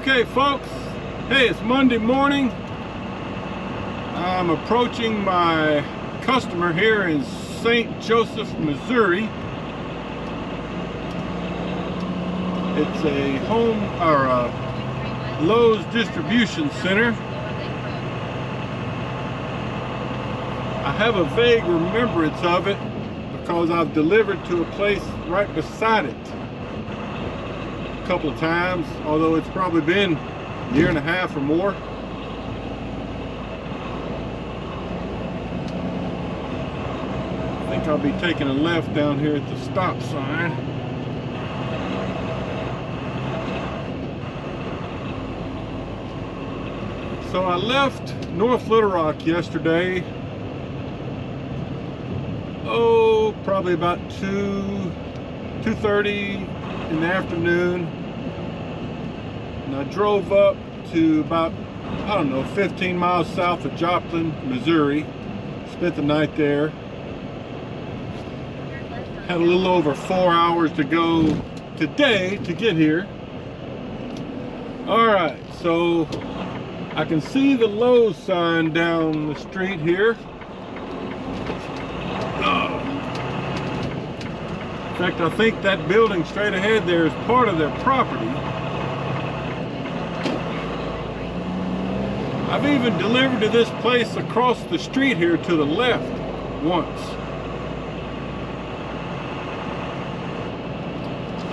Okay, folks, hey, it's Monday morning. I'm approaching my customer here in St. Joseph, Missouri. It's a home or a Lowe's distribution center. I have a vague remembrance of it because I've delivered to a place right beside it a couple of times, although it's probably been a year and a half or more. I think I'll be taking a left down here at the stop sign. So I left North Little Rock yesterday, probably about 2:30 in the afternoon, and I drove up to about, I don't know, 15 miles south of Joplin, Missouri. Spent the night there. Had a little over 4 hours to go today to get here. All right, so I can see the Lowe's sign down the street here. In fact, I think that building straight ahead there is part of their property. I've even delivered to this place across the street here to the left once.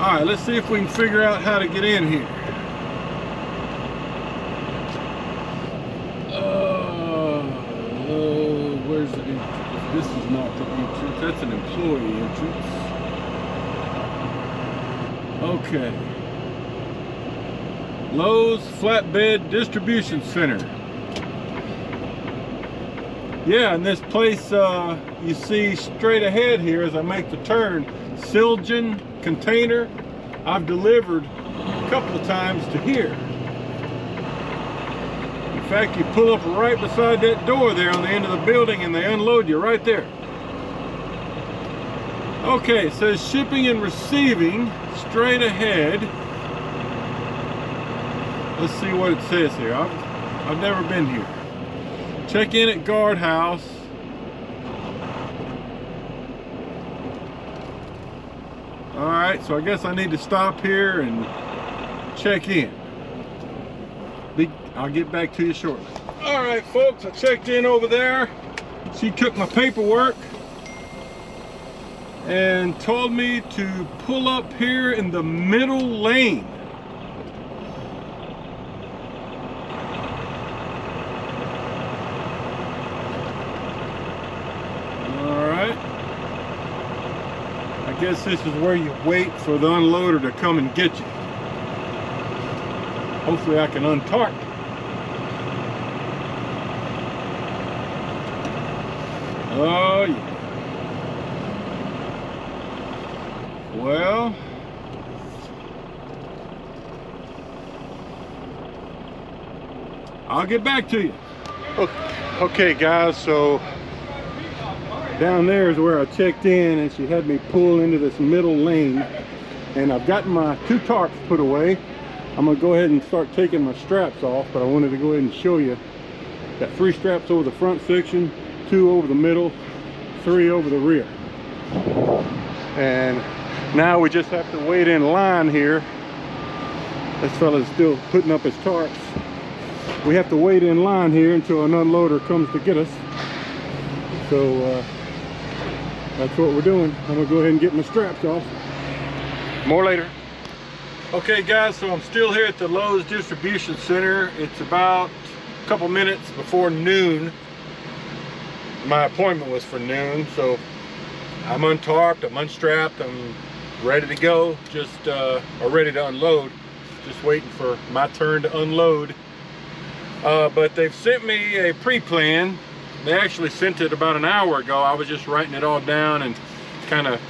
All right, let's see if we can figure out how to get in here. Where's the entrance? This is not the entrance. That's an employee entrance. Okay. Lowe's Flatbed Distribution Center. Yeah, and this place you see straight ahead here as I make the turn, Siljan container. I've delivered a couple of times to here. In fact, you pull up right beside that door there on the end of the building and they unload you right there. Okay, it says shipping and receiving straight ahead. Let's see what it says here. I've never been here. Check in at guardhouse. All right, so I guess I need to stop here and check in. I'll get back to you shortly. All right, folks, I checked in over there. She took my paperwork and told me to pull up here in the middle lane. All right. I guess this is where you wait for the unloader to come and get you. Hopefully I can untarp. Oh yeah. Well, I'll get back to you. Okay guys, so down there is where I checked in and she had me pull into this middle lane, and I've gotten my 2 tarps put away. I'm gonna go ahead and start taking my straps off, but I wanted to go ahead and show you. Got 3 straps over the front section, 2 over the middle, 3 over the rear. And now we just have to wait in line here. This fella's still putting up his tarps. We have to wait in line here until an unloader comes to get us. So that's what we're doing. I'm gonna go ahead and get my straps off. More later. Okay guys, so I'm still here at the Lowe's Distribution Center. It's about a couple minutes before noon. My appointment was for noon, so I'm untarped, I'm unstrapped, I'm ready to go, just or ready to unload. Just waiting for my turn to unload. But they've sent me a pre-plan. They actually sent it about an hour ago. I was just writing it all down and kind of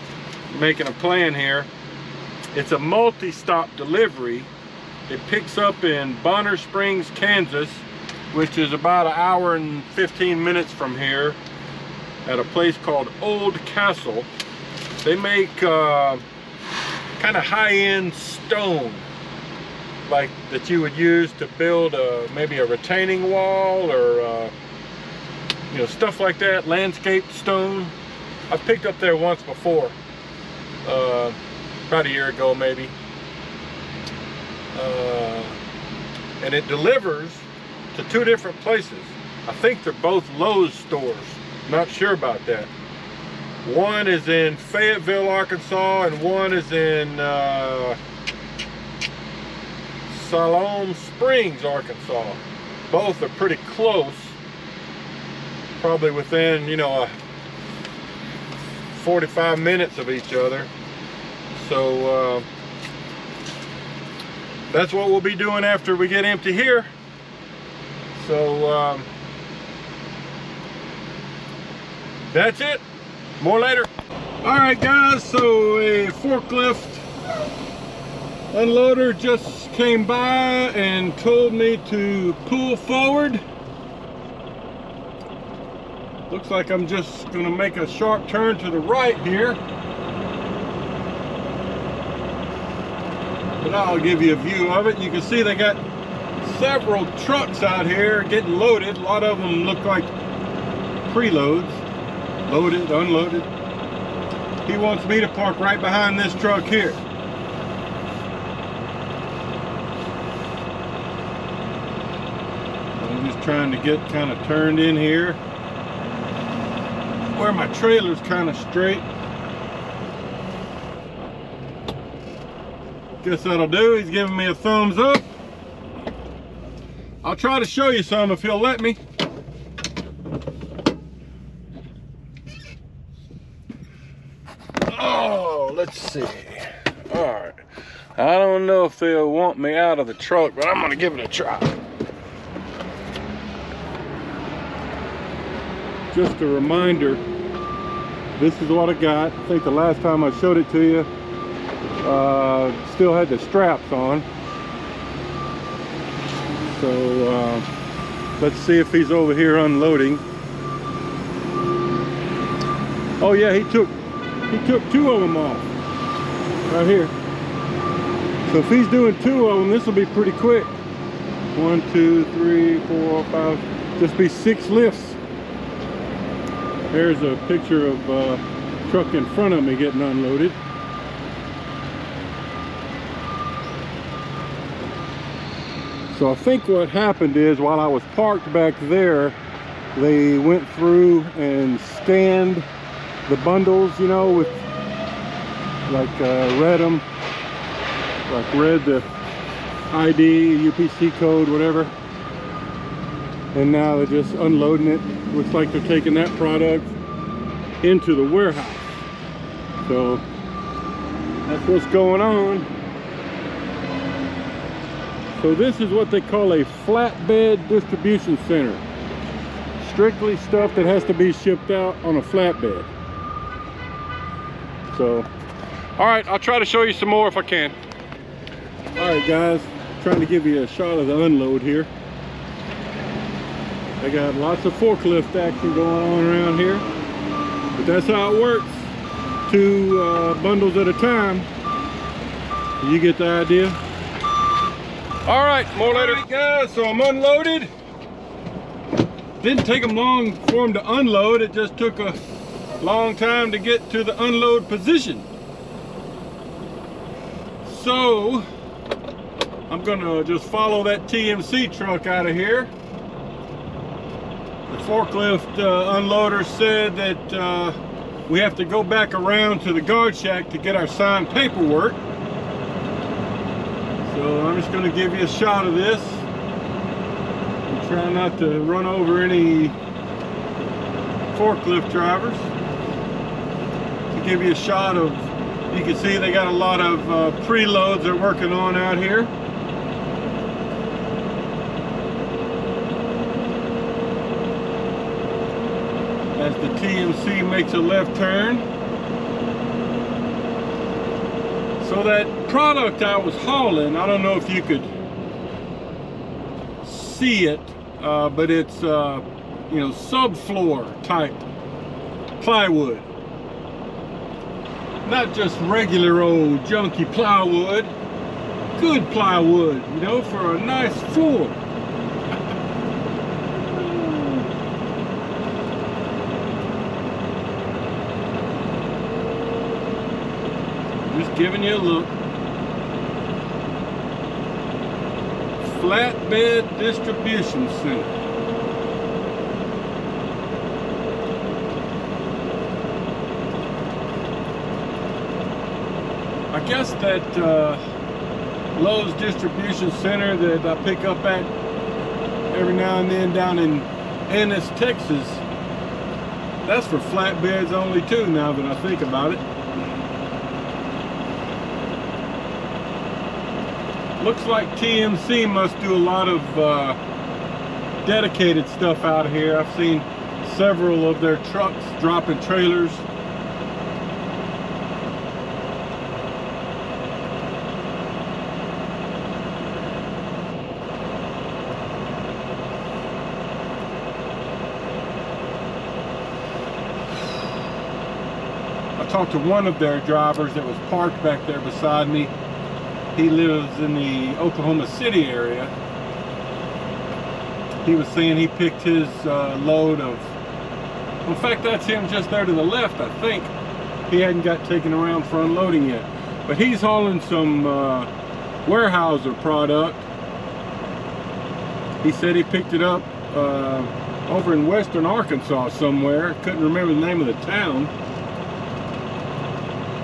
making a plan here. It's a multi-stop delivery. It picks up in Bonner Springs, Kansas, which is about an hour and 15 minutes from here, at a place called Old Castle. They make kind of high-end stone. like that you would use to build maybe a retaining wall or you know, stuff like that, landscaped stone. I've picked up there once before, about a year ago maybe. And it delivers to 2 different places. I think they're both Lowe's stores. Not sure about that. One is in Fayetteville, Arkansas, and one is in Siloam Springs, Arkansas. Both are pretty close. Probably within, you know, 45 minutes of each other. So that's what we'll be doing after we get empty here. So that's it. More later. All right, guys, so a forklift unloader just came by and told me to pull forward. Looks like I'm just gonna make a sharp turn to the right here. But I'll give you a view of it. You can see they got several trucks out here getting loaded. A lot of them look like preloads. Loaded, unloaded. He wants me to park right behind this truck here. I'm just trying to get kind of turned in here where my trailer's kind of straight. Guess that'll do. He's giving me a thumbs up. I'll try to show you some if he'll let me. Oh, let's see. All right. I don't know if they'll want me out of the truck, but I'm gonna give it a try. Just a reminder, this is what I got. I think the last time I showed it to you, still had the straps on. So let's see if he's over here unloading. Oh yeah, he took 2 of them off right here. So if he's doing 2 of them, this will be pretty quick. 1, 2, 3, 4, 5, just be 6 lifts. There's a picture of truck in front of me getting unloaded. So I think what happened is, while I was parked back there, they went through and scanned the bundles, you know, with like read them, like read the ID, UPC code, whatever. And now they're just unloading it. Looks like they're taking that product into the warehouse. So that's what's going on. So this is what they call a flatbed distribution center. Strictly stuff that has to be shipped out on a flatbed. So, all right, I'll try to show you some more if I can. All right, guys, trying to give you a shot of the unload here. They got lots of forklift action going on around here, but that's how it works. 2 bundles at a time. You get the idea. All right, more later. All right, guys, so I'm unloaded. Didn't take them long for them to unload. It just took a long time to get to the unload position. So I'm gonna just follow that TMC truck out of here. The forklift unloader said that we have to go back around to the guard shack to get our signed paperwork. So I'm just going to give you a shot of this and try not to run over any forklift drivers. To give you a shot of, you can see they got a lot of preloads they're working on out here. As the TMC makes a left turn. So that product I was hauling, I don't know if you could see it, but it's you know, subfloor type plywood. Not just regular old junky plywood. good plywood, you know, for a nice floor. Just giving you a look. Flatbed Distribution Center. I guess that Lowe's distribution center that I pick up at every now and then down in Ennis, Texas, that's for flatbeds only too, now that I think about it. Looks like TMC must do a lot of dedicated stuff out here. I've seen several of their trucks dropping trailers. I talked to one of their drivers that was parked back there beside me. He lives in the Oklahoma City area. He was saying he picked his load of, in fact, that's him just there to the left, I think. He hadn't got taken around for unloading yet. But he's hauling some Weyerhaeuser product. He said he picked it up over in western Arkansas somewhere. Couldn't remember the name of the town.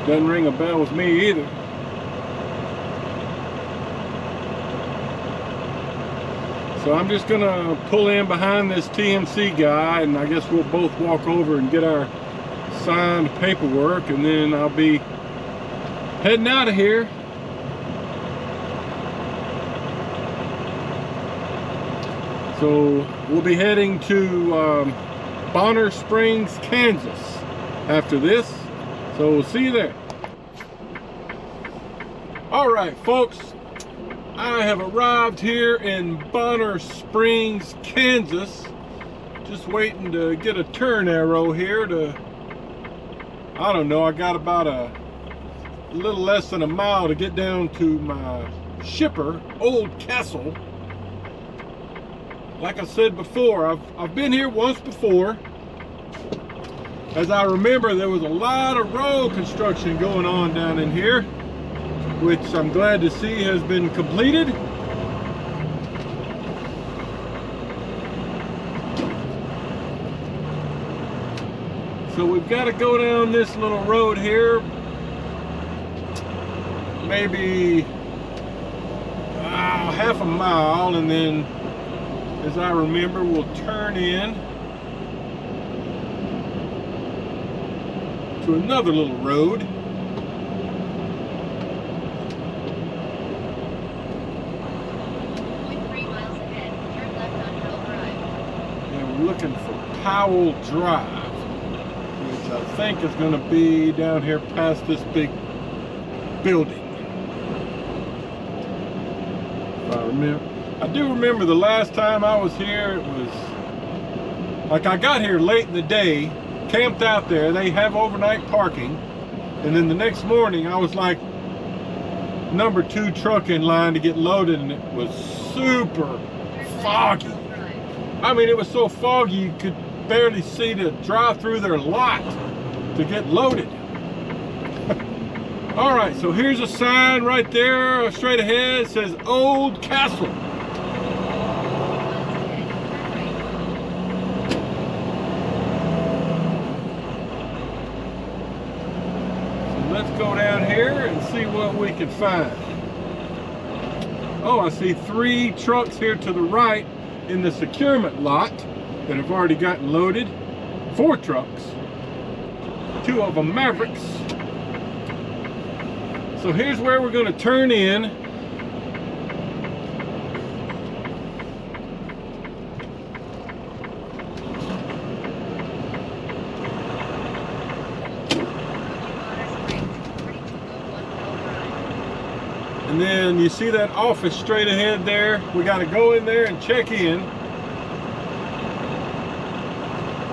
Doesn't ring a bell with me either. So I'm just gonna pull in behind this TMC guy, and I guess we'll both walk over and get our signed paperwork, and then I'll be heading out of here. So we'll be heading to Bonner Springs, Kansas after this. So we'll see you there. All right, folks. I have arrived here in Bonner Springs, Kansas. Just waiting to get a turn arrow here to, I don't know, I got about a little less than a mile to get down to my shipper, Old Castle. Like I said before, I've been here once before. As I remember, there was a lot of road construction going on down in here, which I'm glad to see has been completed. So we've got to go down this little road here, maybe half a mile, and then, as I remember, we'll turn in to another little road. Looking for Powell Drive, which I think is going to be down here past this big building. If I remember, I do remember the last time I was here, it was like I got here late in the day, camped out there. They have overnight parking, and then the next morning I was like number 2 truck in line to get loaded, and it was super foggy. I mean, it was so foggy you could barely see to drive through their lot to get loaded. All right, so here's a sign right there, straight ahead. It says Old Castle. So let's go down here and see what we can find. Oh, I see 3 trucks here to the right in the securement lot that have already gotten loaded. 4 trucks, 2 of them Mavericks. So here's where we're going to turn in. And then you see that office straight ahead there. We got to go in there and check in.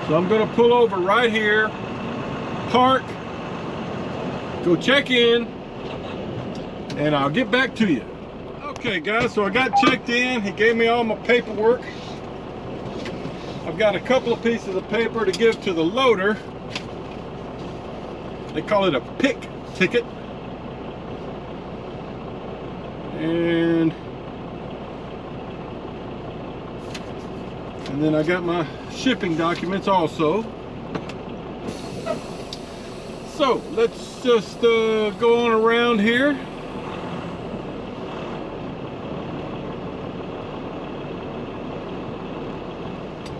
So I'm going to pull over right here, park, go check in, and I'll get back to you. Okay guys, so I got checked in. He gave me all my paperwork. I've got a couple of pieces of paper to give to the loader. They call it a pick ticket. And then I got my shipping documents also. So let's just go on around here.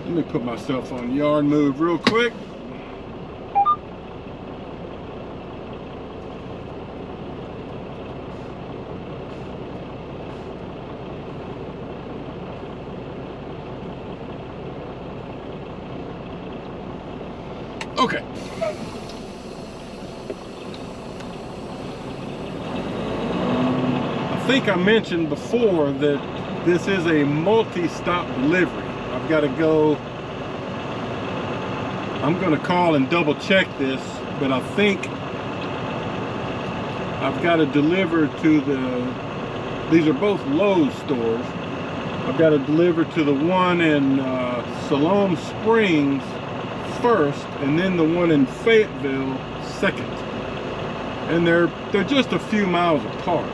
Let me put myself on yard move real quick. Okay. I think I mentioned before that this is a multi-stop delivery. I've got to go, I'm going to call and double check this, but I think I've got to deliver to these are both Lowe's stores. I've got to deliver to the one in Siloam Springs first, and then the one in Fayetteville second. And they're just a few miles apart.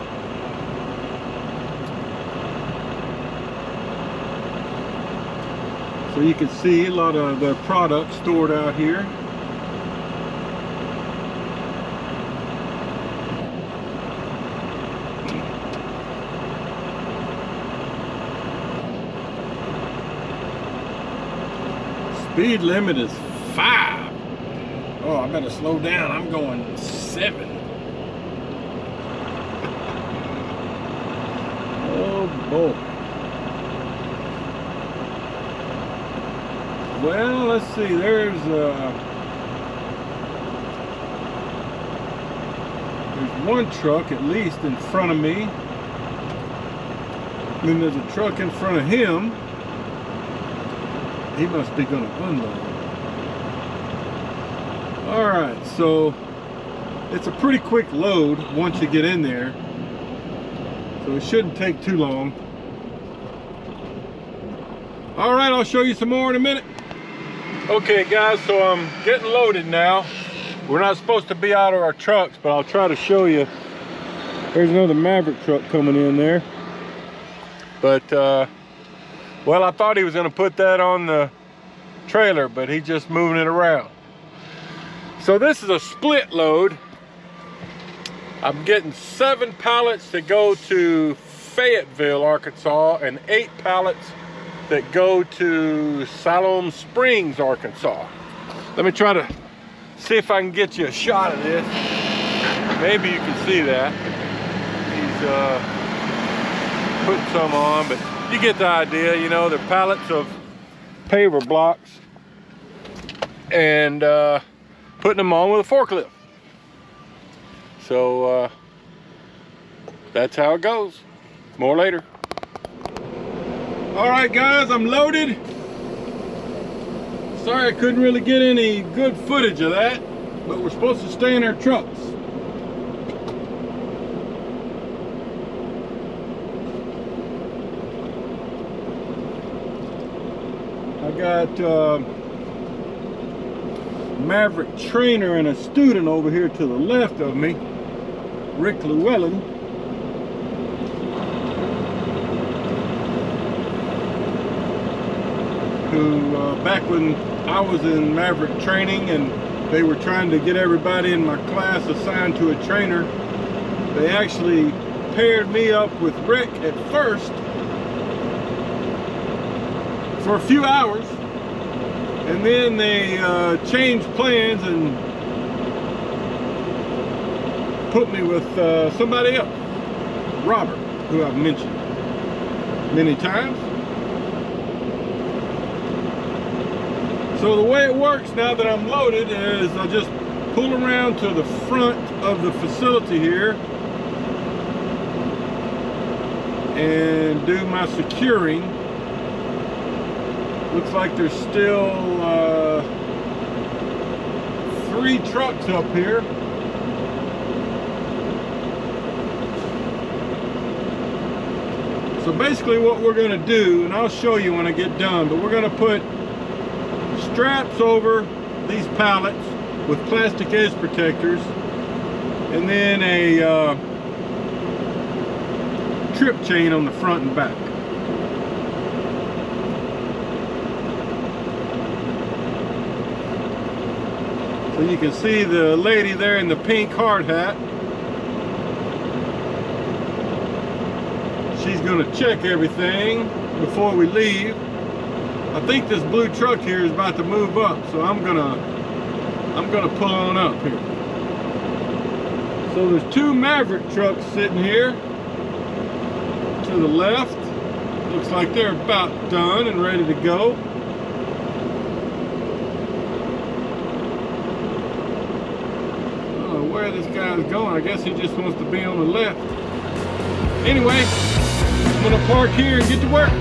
So you can see a lot of the products stored out here. Speed limit is 5. Oh, I better slow down. I'm going 7. Oh boy. Well, let's see. There's one truck at least in front of me. And then there's a truck in front of him. He must be going to unload. All right, so it's a pretty quick load once you get in there. So it shouldn't take too long. All right, I'll show you some more in a minute. Okay guys, so I'm getting loaded now. We're not supposed to be out of our trucks, but I'll try to show you. There's another Maverick truck coming in there. But, well, I thought he was gonna put that on the trailer, but he's just moving it around. So this is a split load. I'm getting 7 pallets that go to Fayetteville, Arkansas, and 8 pallets that go to Siloam Springs, Arkansas. Let me try to see if I can get you a shot of this. Maybe you can see that. He's putting some on, but you get the idea. You know, they're pallets of paver blocks and putting them on with a forklift. So that's how it goes. More later. All right guys, I'm loaded. Sorry I couldn't really get any good footage of that, but we're supposed to stay in our trucks. I got Maverick trainer and a student over here to the left of me, Rick Llewellyn. Who, back when I was in Maverick training and they were trying to get everybody in my class assigned to a trainer, they actually paired me up with Rick at first for a few hours, and then they changed plans and put me with somebody else, Robert, who I've mentioned many times. So the way it works now that I'm loaded is I just pull around to the front of the facility here and do my securing. Looks like there's still 3 trucks up here. So basically what we're going to do, and I'll show you when I get done, but we're going to put straps over these pallets with plastic edge protectors, and then a trip chain on the front and back. So you can see the lady there in the pink hard hat. She's going to check everything before we leave. I think this blue truck here is about to move up, so I'm gonna pull on up here. So there's two Maverick trucks sitting here to the left. Looks like they're about done and ready to go. I don't know where this guy's going. I guess he just wants to be on the left. Anyway, I'm gonna park here and get to work.